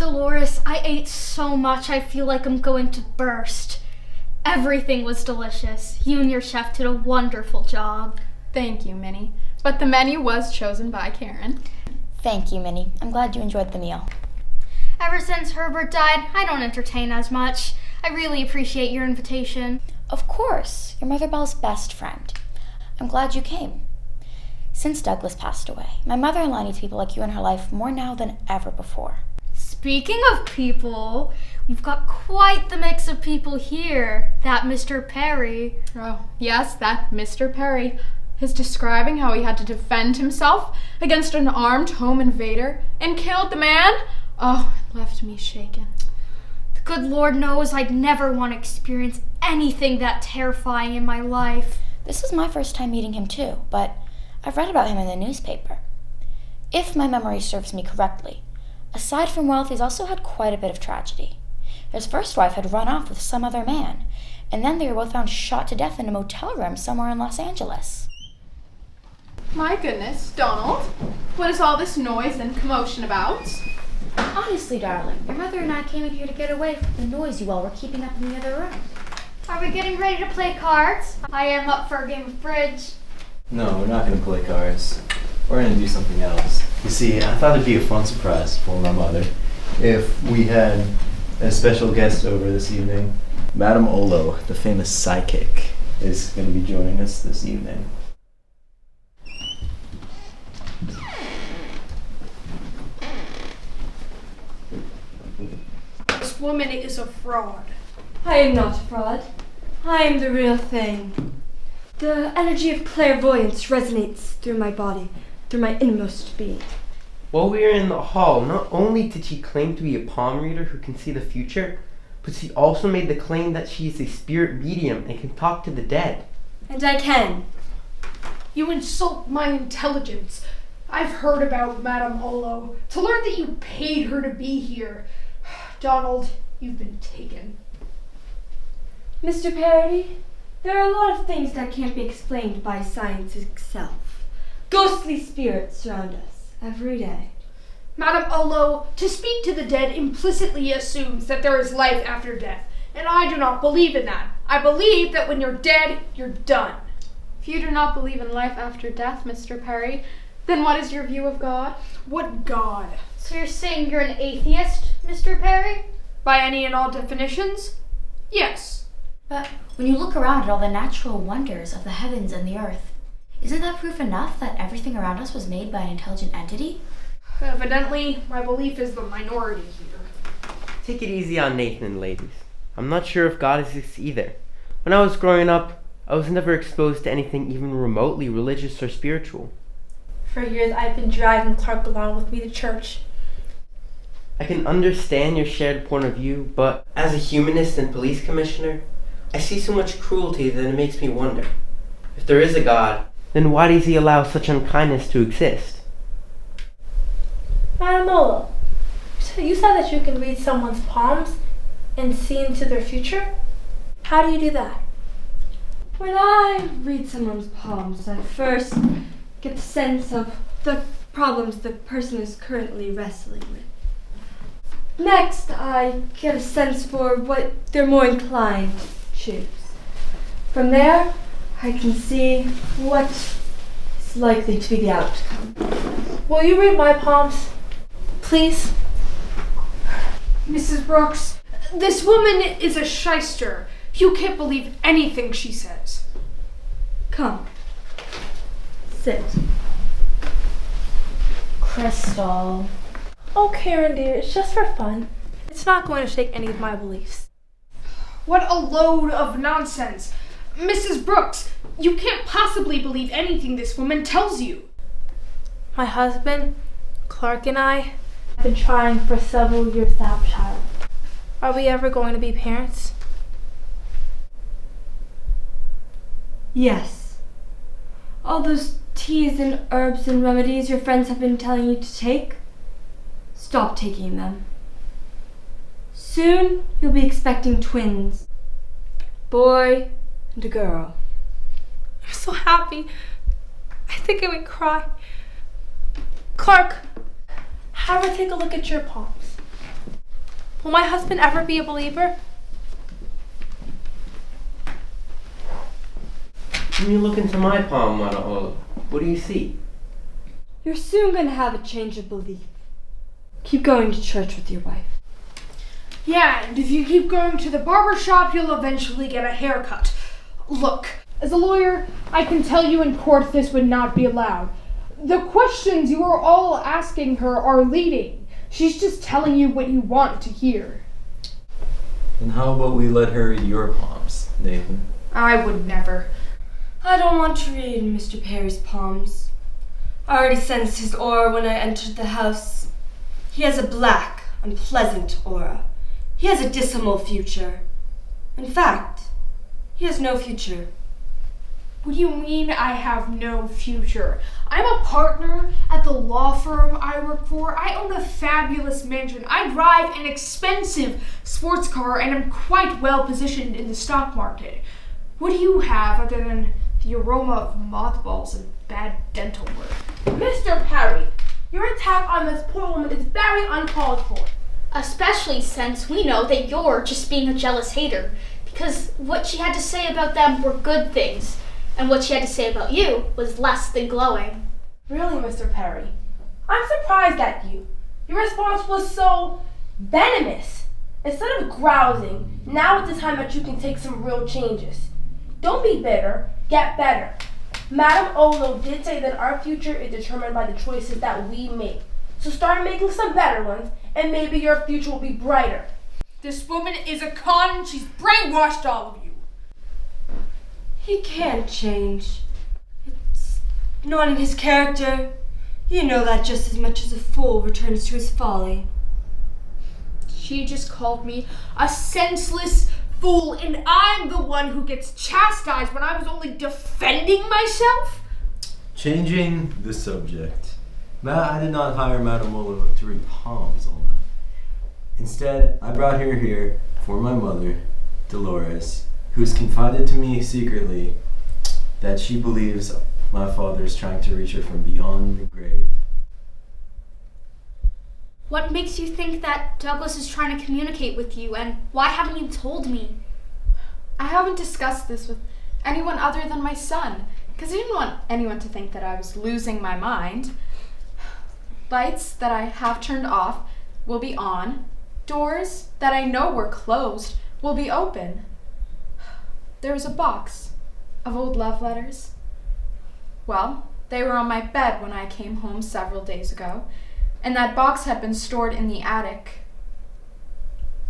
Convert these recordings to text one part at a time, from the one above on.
Dolores, I ate so much I feel like I'm going to burst. Everything was delicious. You and your chef did a wonderful job. Thank you, Minnie. But the menu was chosen by Karen. Thank you, Minnie. I'm glad you enjoyed the meal. Ever since Herbert died, I don't entertain as much. I really appreciate your invitation. Of course. You're Mother Bell's best friend. I'm glad you came. Since Douglas passed away, my mother-in-law needs people like you in her life more now than ever before. Speaking of people, we've got quite the mix of people here. That Mr. Perry. Oh, yes, that Mr. Perry. His describing how he had to defend himself against an armed home invader and killed the man. Oh, it left me shaken. The good Lord knows I'd never want to experience anything that terrifying in my life. This was my first time meeting him too, but I've read about him in the newspaper. If my memory serves me correctly, aside from wealth, he's also had quite a bit of tragedy. His first wife had run off with some other man, and then they were both found shot to death in a motel room somewhere in Los Angeles. My goodness, Donald, what is all this noise and commotion about? Honestly, darling, your mother and I came in here to get away from the noise you all were keeping up in the other room. Are we getting ready to play cards? I am up for a game of bridge. No, we're not going to play cards. We're going to do something else. You see, I thought it'd be a fun surprise for my mother if we had a special guest over this evening. Madame Ollo, the famous psychic, is going to be joining us this evening. This woman is a fraud. I am not a fraud. I am the real thing. The energy of clairvoyance resonates through my body, through my inmost being. While we were in the hall, not only did she claim to be a palm reader who can see the future, but she also made the claim that she is a spirit medium and can talk to the dead. And I can. You insult my intelligence. I've heard about Madame Ollo. To learn that you paid her to be here. Donald, you've been taken. Mr. Parody, there are a lot of things that can't be explained by science itself. Ghostly spirits surround us every day. Madame Ollo, to speak to the dead implicitly assumes that there is life after death, and I do not believe in that. I believe that when you're dead, you're done. If you do not believe in life after death, Mr. Perry, then what is your view of God? What God? So you're saying you're an atheist, Mr. Perry? By any and all definitions? Yes. But when you look around at all the natural wonders of the heavens and the earth, isn't that proof enough that everything around us was made by an intelligent entity? Evidently, my belief is the minority here. Take it easy on Nathan, ladies. I'm not sure if God exists either. When I was growing up, I was never exposed to anything even remotely religious or spiritual. For years, I've been dragging Clark along with me to church. I can understand your shared point of view, but as a humanist and police commissioner, I see so much cruelty that it makes me wonder. If there is a God, then why does he allow such unkindness to exist? Madame Ollo, so you said that you can read someone's palms and see into their future? How do you do that? When I read someone's palms, I first get the sense of the problems the person is currently wrestling with. Next, I get a sense for what they're more inclined to choose. From there, I can see what is likely to be the outcome. Will you read my palms, please? Mrs. Brooks, this woman is a shyster. You can't believe anything she says. Come. Sit. Crystal. Oh, Karen dear, it's just for fun. It's not going to shake any of my beliefs. What a load of nonsense. Mrs. Brooks, you can't possibly believe anything this woman tells you. My husband, Clark, and I have been trying for several years to have a child. Are we ever going to be parents? Yes. All those teas and herbs and remedies your friends have been telling you to take, stop taking them. Soon you'll be expecting twins. Boy and a girl. I'm so happy. I think I would cry. Clark, have her take a look at your palms. Will my husband ever be a believer? When you look into my palm, Madam Ollo, what do you see? You're soon going to have a change of belief. Keep going to church with your wife. Yeah, and if you keep going to the barber shop, you'll eventually get a haircut. Look, as a lawyer, I can tell you in court this would not be allowed. The questions you are all asking her are leading. She's just telling you what you want to hear. And how about we let her read your palms, Nathan? I would never. I don't want to read Mr. Perry's palms. I already sensed his aura when I entered the house. He has a black, unpleasant aura. He has a dismal future. In fact, he has no future. What do you mean I have no future? I'm a partner at the law firm I work for. I own a fabulous mansion. I drive an expensive sports car and am quite well positioned in the stock market. What do you have other than the aroma of mothballs and bad dental work? Mr. Perry, your attack on this poor woman is very uncalled for. Especially since we know that you're just being a jealous hater. Because what she had to say about them were good things, and what she had to say about you was less than glowing. Really, Mr. Perry, I'm surprised at you. Your response was so venomous. Instead of grousing, now is the time that you can take some real changes. Don't be bitter, get better. Madam Ollo did say that our future is determined by the choices that we make. So start making some better ones, and maybe your future will be brighter. This woman is a con and she's brainwashed all of you. He can't change. It's not in his character. You know that just as much as a fool returns to his folly. She just called me a senseless fool, and I'm the one who gets chastised when I was only defending myself? Changing the subject. I did not hire Madame Ollo to read palms all night. Instead, I brought her here for my mother, Dolores, who has confided to me secretly that she believes my father is trying to reach her from beyond the grave. What makes you think that Douglas is trying to communicate with you, and why haven't you told me? I haven't discussed this with anyone other than my son, because I didn't want anyone to think that I was losing my mind. Lights that I have turned off will be on. Doors that I know were closed will be open. There was a box of old love letters. Well, they were on my bed when I came home several days ago, and that box had been stored in the attic.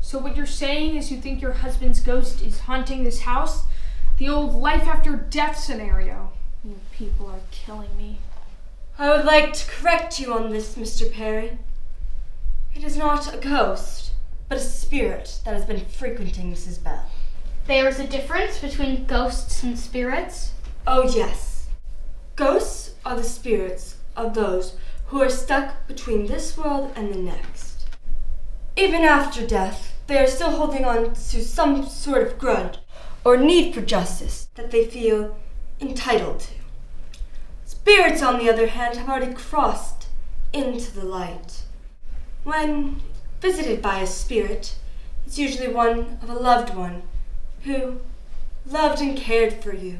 So what you're saying is you think your husband's ghost is haunting this house? The old life after death scenario. You people are killing me. I would like to correct you on this, Mr. Perry. It is not a ghost, but a spirit that has been frequenting Mrs. Bell. There is a difference between ghosts and spirits? Oh, yes. Ghosts are the spirits of those who are stuck between this world and the next. Even after death, they are still holding on to some sort of grudge or need for justice that they feel entitled to. Spirits, on the other hand, have already crossed into the light. When visited by a spirit, it's usually one of a loved one who loved and cared for you.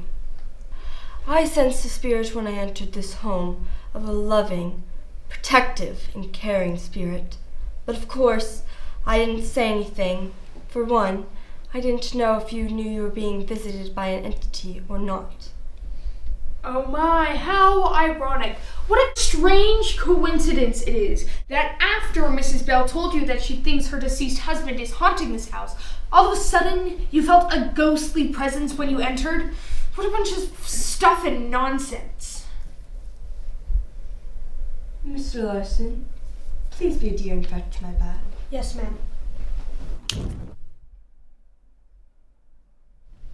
I sensed the spirit when I entered this home of a loving, protective, and caring spirit. But of course, I didn't say anything. For one, I didn't know if you knew you were being visited by an entity or not. Oh my, how ironic. What a strange coincidence it is that after Mrs. Bell told you that she thinks her deceased husband is haunting this house, all of a sudden you felt a ghostly presence when you entered? What a bunch of stuff and nonsense. Mr. Larson, please be a dear and fetch my bag. Yes, ma'am.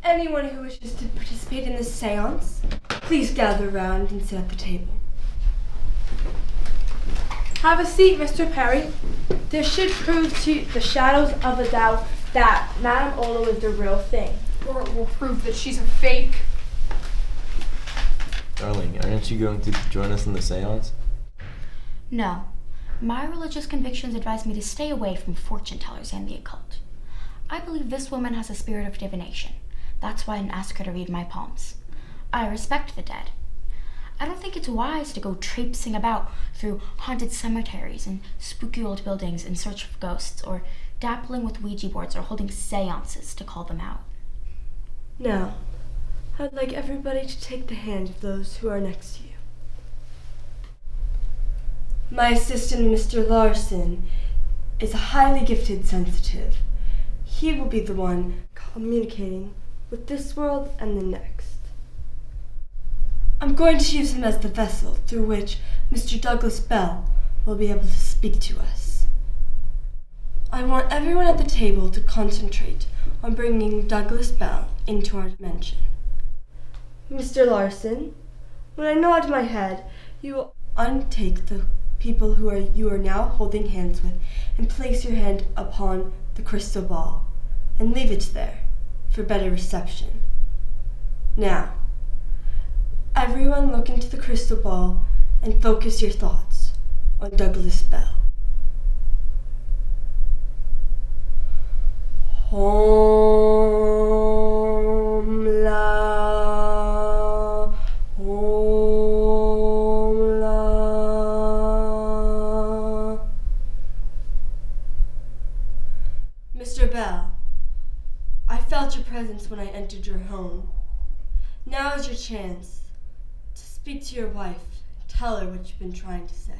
Anyone who wishes to participate in this seance, please gather around and sit at the table. Have a seat, Mr. Perry. This should prove to the shadows of a doubt that Madame Ollo is the real thing. Or it will prove that she's a fake. Darling, aren't you going to join us in the seance? No. My religious convictions advise me to stay away from fortune tellers and the occult. I believe this woman has a spirit of divination. That's why I didn't ask her to read my palms. I respect the dead. I don't think it's wise to go traipsing about through haunted cemeteries and spooky old buildings in search of ghosts, or dabbling with Ouija boards or holding seances to call them out. Now, I'd like everybody to take the hand of those who are next to you. My assistant, Mr. Larson, is a highly gifted sensitive. He will be the one communicating with this world and the next. I'm going to use him as the vessel through which Mr. Douglas Bell will be able to speak to us. I want everyone at the table to concentrate on bringing Douglas Bell into our dimension. Mr. Larson, when I nod my head, you will untake the people you are now holding hands with and place your hand upon the crystal ball and leave it there for better reception. Now, everyone look into the crystal ball and focus your thoughts on Douglas Bell. Om La, Om La. Mr. Bell, I felt your presence when I entered your home. Now is your chance to speak to your wife and tell her what you've been trying to say.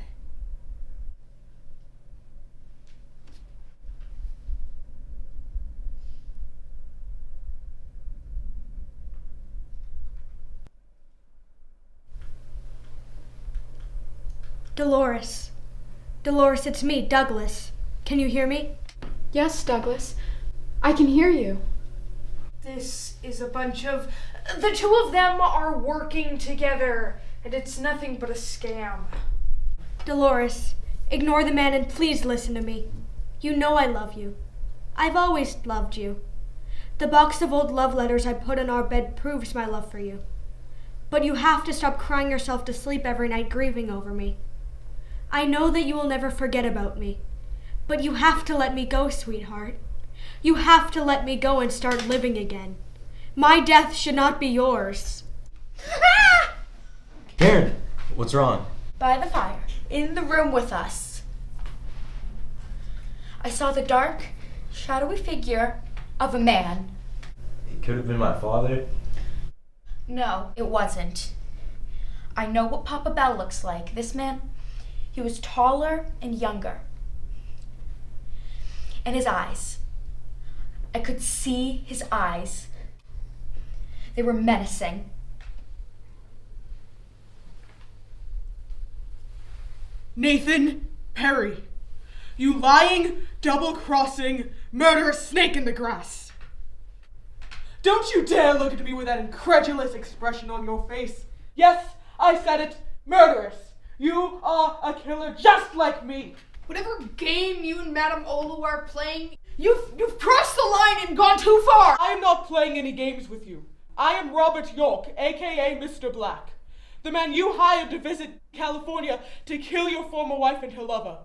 Dolores. Dolores, it's me, Douglas. Can you hear me? Yes, Douglas. I can hear you. This is a bunch of... The two of them are working together, and it's nothing but a scam. Dolores, ignore the man and please listen to me. You know I love you. I've always loved you. The box of old love letters I put in our bed proves my love for you. But you have to stop crying yourself to sleep every night grieving over me. I know that you will never forget about me, but you have to let me go, sweetheart. You have to let me go and start living again. My death should not be yours. Ah! Karen, what's wrong? By the fire, in the room with us, I saw the dark, shadowy figure of a man. It could have been my father. No, it wasn't. I know what Papa Bell looks like. This man, he was taller and younger. And his eyes, I could see his eyes. They were menacing. Nathan Perry, you lying, double-crossing, murderous snake in the grass. Don't you dare look at me with that incredulous expression on your face. Yes, I said it, murderous. You are a killer just like me. Whatever game you and Madame Ollo are playing, you've crossed the line and gone too far. I am not playing any games with you. I am Robert York, aka Mr. Black, the man you hired to visit California to kill your former wife and her lover.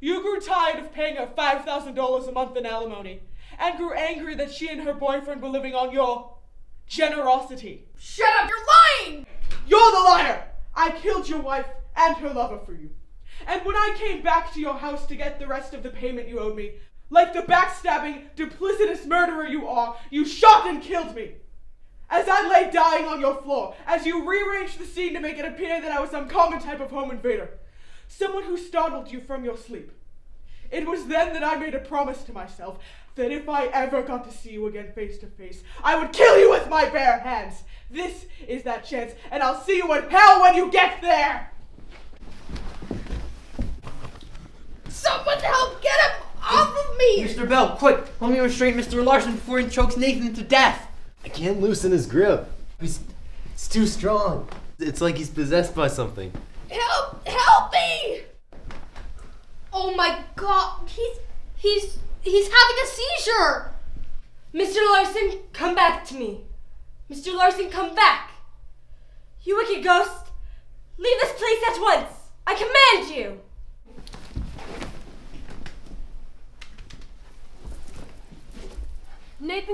You grew tired of paying her $5,000 a month in alimony, and grew angry that she and her boyfriend were living on your generosity. Shut up, you're lying! You're the liar! I killed your wife and her lover for you. And when I came back to your house to get the rest of the payment you owed me, like the backstabbing, duplicitous murderer you are, you shot and killed me. As I lay dying on your floor, as you rearranged the scene to make it appear that I was some common type of home invader, someone who startled you from your sleep. It was then that I made a promise to myself that if I ever got to see you again face to face, I would kill you with my bare hands. This is that chance, and I'll see you in hell when you get there! Someone help get him off of me! Mr. Bell, quick! Let me restrain Mr. Larson before he chokes Nathan to death! I can't loosen his grip. It's too strong. It's like he's possessed by something. Help me! Oh my God, he's having a seizure. Mr. Larson, come back to me. Mr. Larson, come back. You wicked ghost, leave this place at once. I command you.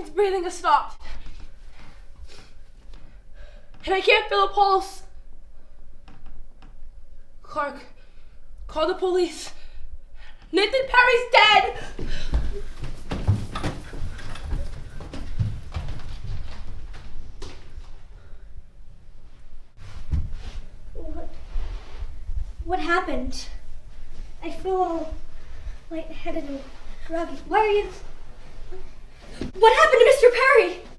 His breathing has stopped. And I can't feel a pulse. Clark, call the police. Nathan Perry's dead! What happened? I feel all lightheaded and groggy. Why are you... What happened to Mr. Perry?